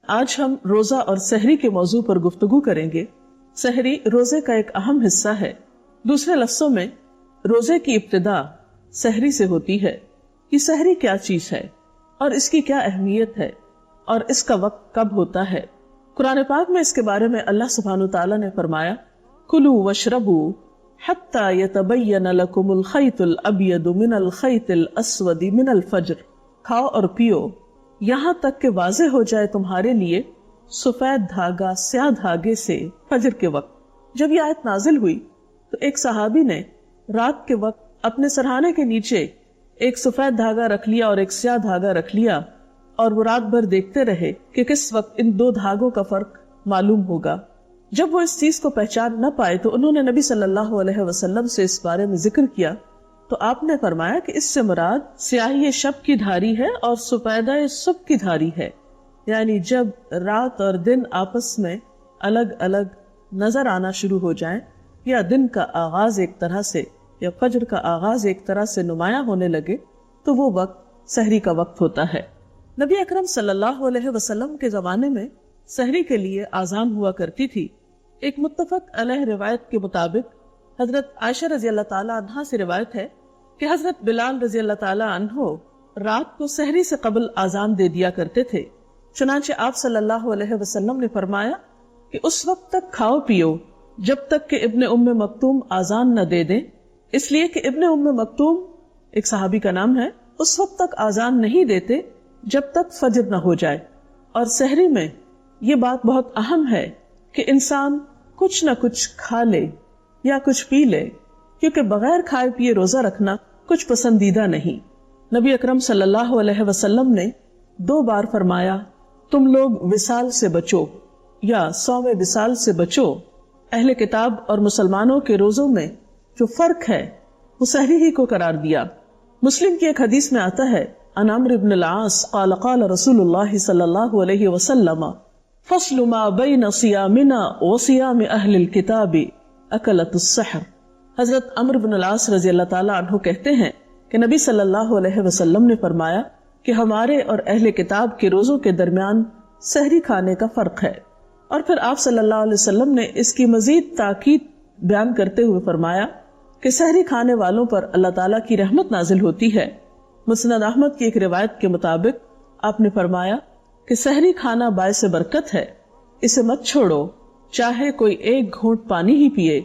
آج ہم روزہ اور سحری کے موضوع پر گفتگو کریں گے۔ سحری روزے کا ایک اہم حصہ ہے۔ دوسرے لفظوں میں روزے کی ابتدا سحری سے ہوتی ہے۔ یہ سحری کیا چیز ہے اور اس کی کیا اہمیت ہے اور اس کا وقت کب ہوتا ہے؟ قرآن پاک میں اس کے بارے میں اللہ سبحانہ وتعالی نے فرمایا، کلوا واشربوا حتی یتبین لکم الخیط الابیض من الخیط الاسود من الفجر، کھاؤ اور پیو یہاں تک کہ واضح ہو جائے تمہارے لیے سفید دھاگا سیاہ دھاگے سے فجر کے وقت۔ جب یہ آیت نازل ہوئی تو ایک صحابی نے رات کے وقت اپنے سرہانے کے نیچے ایک سفید دھاگا رکھ لیا اور ایک سیاہ دھاگا رکھ لیا، اور وہ رات بھر دیکھتے رہے کہ کس وقت ان دو دھاگوں کا فرق معلوم ہوگا۔ جب وہ اس چیز کو پہچان نہ پائے تو انہوں نے نبی صلی اللہ علیہ وسلم سے اس بارے میں ذکر کیا، تو آپ نے فرمایا کہ اس سے مراد سیاہی شب کی دھاری ہے اور سفیدہ صبح کی دھاری ہے، یعنی جب رات اور دن آپس میں الگ الگ نظر آنا شروع ہو جائیں، یا دن کا آغاز ایک طرح سے یا فجر کا آغاز ایک طرح سے نمایاں ہونے لگے، تو وہ وقت سحری کا وقت ہوتا ہے۔ نبی اکرم صلی اللہ علیہ وسلم کے زمانے میں سحری کے لیے آذان ہوا کرتی تھی۔ ایک متفق علیہ روایت کے مطابق حضرت عائشہ رضی اللہ تعالی عنہا سے روایت ہے کہ حضرت بلال رضی اللہ تعالی عنہ رات کو سحری سے قبل آذان دے دیا کرتے تھے۔ چنانچہ آپ صلی اللہ علیہ وسلم نے فرمایا کہ اس وقت تک کھاؤ پیو جب تک کہ ابن ام مکتوم آذان نہ دے دیں، اس لیے کہ ابن ام مکتوم ایک صحابی کا نام ہے، اس وقت تک آذان نہیں دیتے جب تک فجر نہ ہو جائے۔ اور سحری میں یہ بات بہت اہم ہے کہ انسان کچھ نہ کچھ کھا لے یا کچھ پی لے، کیونکہ بغیر کھائے پیے روزہ رکھنا کچھ پسندیدہ نہیں۔ نبی اکرم صلی اللہ علیہ وسلم نے 2 بار فرمایا، تم لوگ وصال سے بچو یا صوم وصال سے بچو۔ اہل کتاب اور مسلمانوں کے روزوں میں جو فرق ہے وہ سحری ہی کو قرار دیا۔ مسلم کی ایک حدیث میں آتا ہے، عن عمرو بن العاص قال قال رسول اللہ صلی اللہ علیہ وسلم فصل ما بین صیامنا وصیام اہل الکتاب اکلت السحر۔ حضرت عمرو بن العاص رضی اللہ تعالی عنہ کہتے ہیں کہ نبی صلی اللہ علیہ وسلم نے فرمایا کہ ہمارے اور اہل کتاب کے روزوں کے درمیان سحری کھانے کا فرق ہے۔ اور پھر آپ صلی اللہ علیہ وسلم نے اس کی مزید تاکید بیان کرتے ہوئے فرمایا کہ سحری کھانے والوں پر اللہ تعالیٰ کی رحمت نازل ہوتی ہے۔ مسند احمد کی ایک روایت کے مطابق آپ نے فرمایا کہ سحری کھانا باعث برکت ہے، اسے مت چھوڑو چاہے کوئی ایک گھونٹ پانی ہی پیے،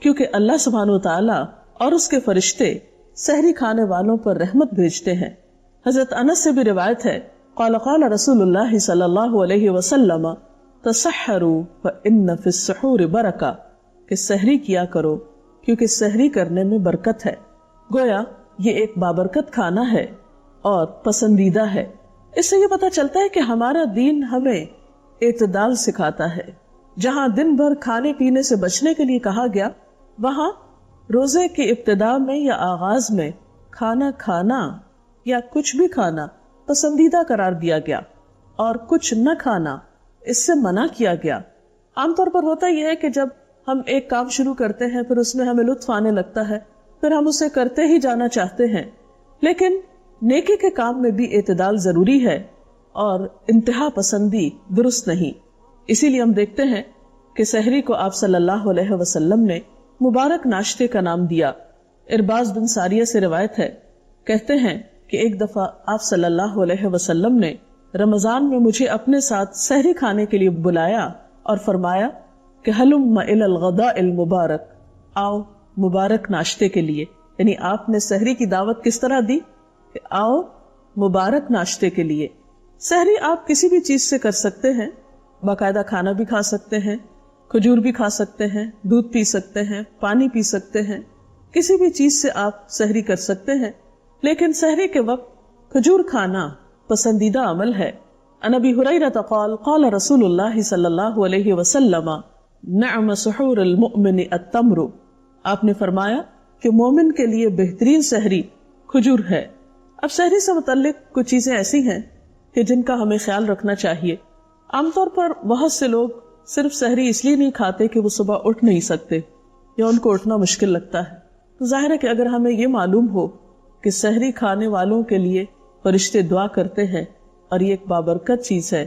کیونکہ اللہ سبحانہ وتعالی اور اس کے فرشتے سحری کھانے والوں پر رحمت بھیجتے ہیں۔ حضرت انس سے بھی روایت ہے، قال قال رسول اللہ صلی اللہ علیہ وسلم تسحروا فإن فی السحور برکہ، کہ سحری کیا کرو کیونکہ سحری کرنے میں برکت ہے۔ گویا یہ ایک بابرکت کھانا ہے اور پسندیدہ ہے۔ اس سے یہ پتہ چلتا ہے کہ ہمارا دین ہمیں اعتدال سکھاتا ہے۔ جہاں دن بھر کھانے پینے سے بچنے کے لیے کہا گیا، وہاں روزے کی ابتدا میں یا آغاز میں کھانا کھانا یا کچھ بھی کھانا پسندیدہ قرار دیا گیا، اور کچھ نہ کھانا اس سے منع کیا گیا۔ عام طور پر ہوتا یہ ہے کہ جب ہم ایک کام شروع کرتے ہیں پھر اس میں ہمیں لطف آنے لگتا ہے، پھر ہم اسے کرتے ہی جانا چاہتے ہیں، لیکن نیکی کے کام میں بھی اعتدال ضروری ہے اور انتہا پسندی درست نہیں۔ اسی لیے ہم دیکھتے ہیں کہ سحری کو آپ صلی اللہ علیہ وسلم نے مبارک ناشتے کا نام دیا۔ ارباز بن ساریہ سے روایت ہے، کہتے ہیں کہ ایک دفعہ آپ صلی اللہ علیہ وسلم نے رمضان میں مجھے اپنے ساتھ سحری کھانے کے لیے بلایا اور فرمایا کہ ہلم الی الغداء المبارک، آؤ مبارک ناشتے کے لیے۔ یعنی آپ نے سحری کی دعوت کس طرح دی کہ آؤ مبارک ناشتے کے لیے۔ سحری آپ کسی بھی چیز سے کر سکتے ہیں، باقاعدہ کھانا بھی کھا سکتے ہیں، کھجور بھی کھا سکتے ہیں، دودھ پی سکتے ہیں، پانی پی سکتے ہیں، کسی بھی چیز سے آپ سحری کر سکتے ہیں، لیکن سحری کے وقت کھجور کھانا پسندیدہ عمل ہے۔ عن ابی ہریرہ قال قال رسول اللہ صلی اللہ علیہ وسلم نعم سحور المؤمن التمر، آپ نے فرمایا کہ مومن کے لیے بہترین سحری کھجور ہے۔ اب سحری سے متعلق کچھ چیزیں ایسی ہیں کہ جن کا ہمیں خیال رکھنا چاہیے۔ عام طور پر بہت سے لوگ صرف سحری اس لیے نہیں کھاتے کہ وہ صبح اٹھ نہیں سکتے یا ان کو اٹھنا مشکل لگتا ہے۔ تو ظاہر ہے کہ اگر ہمیں یہ معلوم ہو کہ سحری کھانے والوں کے لیے فرشتے دعا کرتے ہیں اور یہ ایک بابرکت چیز ہے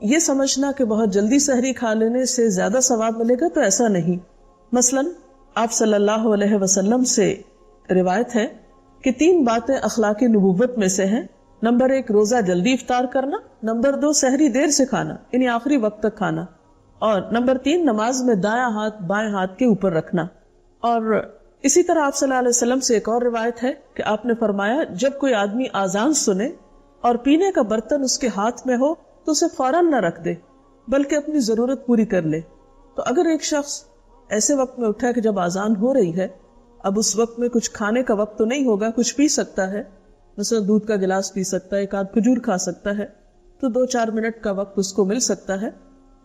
یہ سمجھنا کہ بہت جلدی سحری کھا لینے سے زیادہ ثواب ملے گا تو ایسا نہیں. مثلاً آپ صلی اللہ علیہ وسلم سے روایت ہے کہ 3 باتیں اخلاق نبوت میں سے ہیں. نمبر 1 روزہ جلدی افطار کرنا، نمبر 2 سحری دیر سے کھانا یعنی آخری وقت تک کھانا، اور نمبر 3 نماز میں دایاں ہاتھ بائیں ہاتھ کے اوپر رکھنا. اور اسی طرح آپ صلی اللہ علیہ وسلم سے ایک اور روایت ہے کہ آپ نے فرمایا جب کوئی آدمی آذان سنے اور پینے کا برتن اس کے ہاتھ میں ہو تو اسے فوراً نہ رکھ دے بلکہ اپنی ضرورت پوری کر لے. تو اگر ایک شخص ایسے وقت میں اٹھا کہ جب آذان ہو رہی ہے، اب اس وقت میں کچھ کھانے کا وقت تو نہیں ہوگا، کچھ پی سکتا ہے، مثلا دودھ کا گلاس پی سکتا ہے، 1 آدھ کھجور کھا سکتا ہے، تو 2-4 منٹ کا وقت اس کو مل سکتا ہے.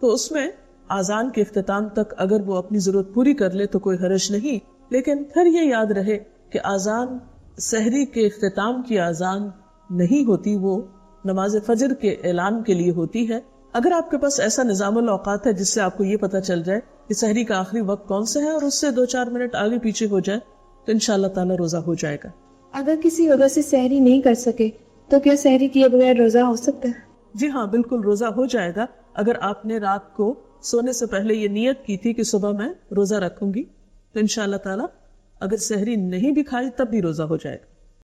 تو اس میں آذان کے اختتام تک اگر وہ اپنی ضرورت پوری کر لے تو کوئی حرج نہیں. لیکن پھر یہ یاد رہے کہ آذان سحری کے اختتام کی آذان نہیں ہوتی، وہ نماز فجر کے اعلان کے لیے ہوتی ہے. اگر آپ کے پاس ایسا نظام الاوقات ہے جس سے آپ کو یہ پتا چل جائے کہ سحری کا آخری وقت کون سا ہے اور اس سے 2-4 منٹ آگے پیچھے ہو جائے تو انشاءاللہ تعالی روزہ ہو جائے گا. اگر کسی وجہ سے سحری نہیں کر سکے تو کیا سحری کیے بغیر روزہ ہو سکتا ہے؟ جی ہاں، بالکل روزہ ہو جائے گا. اگر آپ نے رات کو سونے سے پہلے یہ نیت کی تھی کہ صبح میں روزہ رکھوں گی تو انشاءاللہ تعالی اگر سحری نہیں بھی کھائی تب بھی روزہ ہو جائے گا.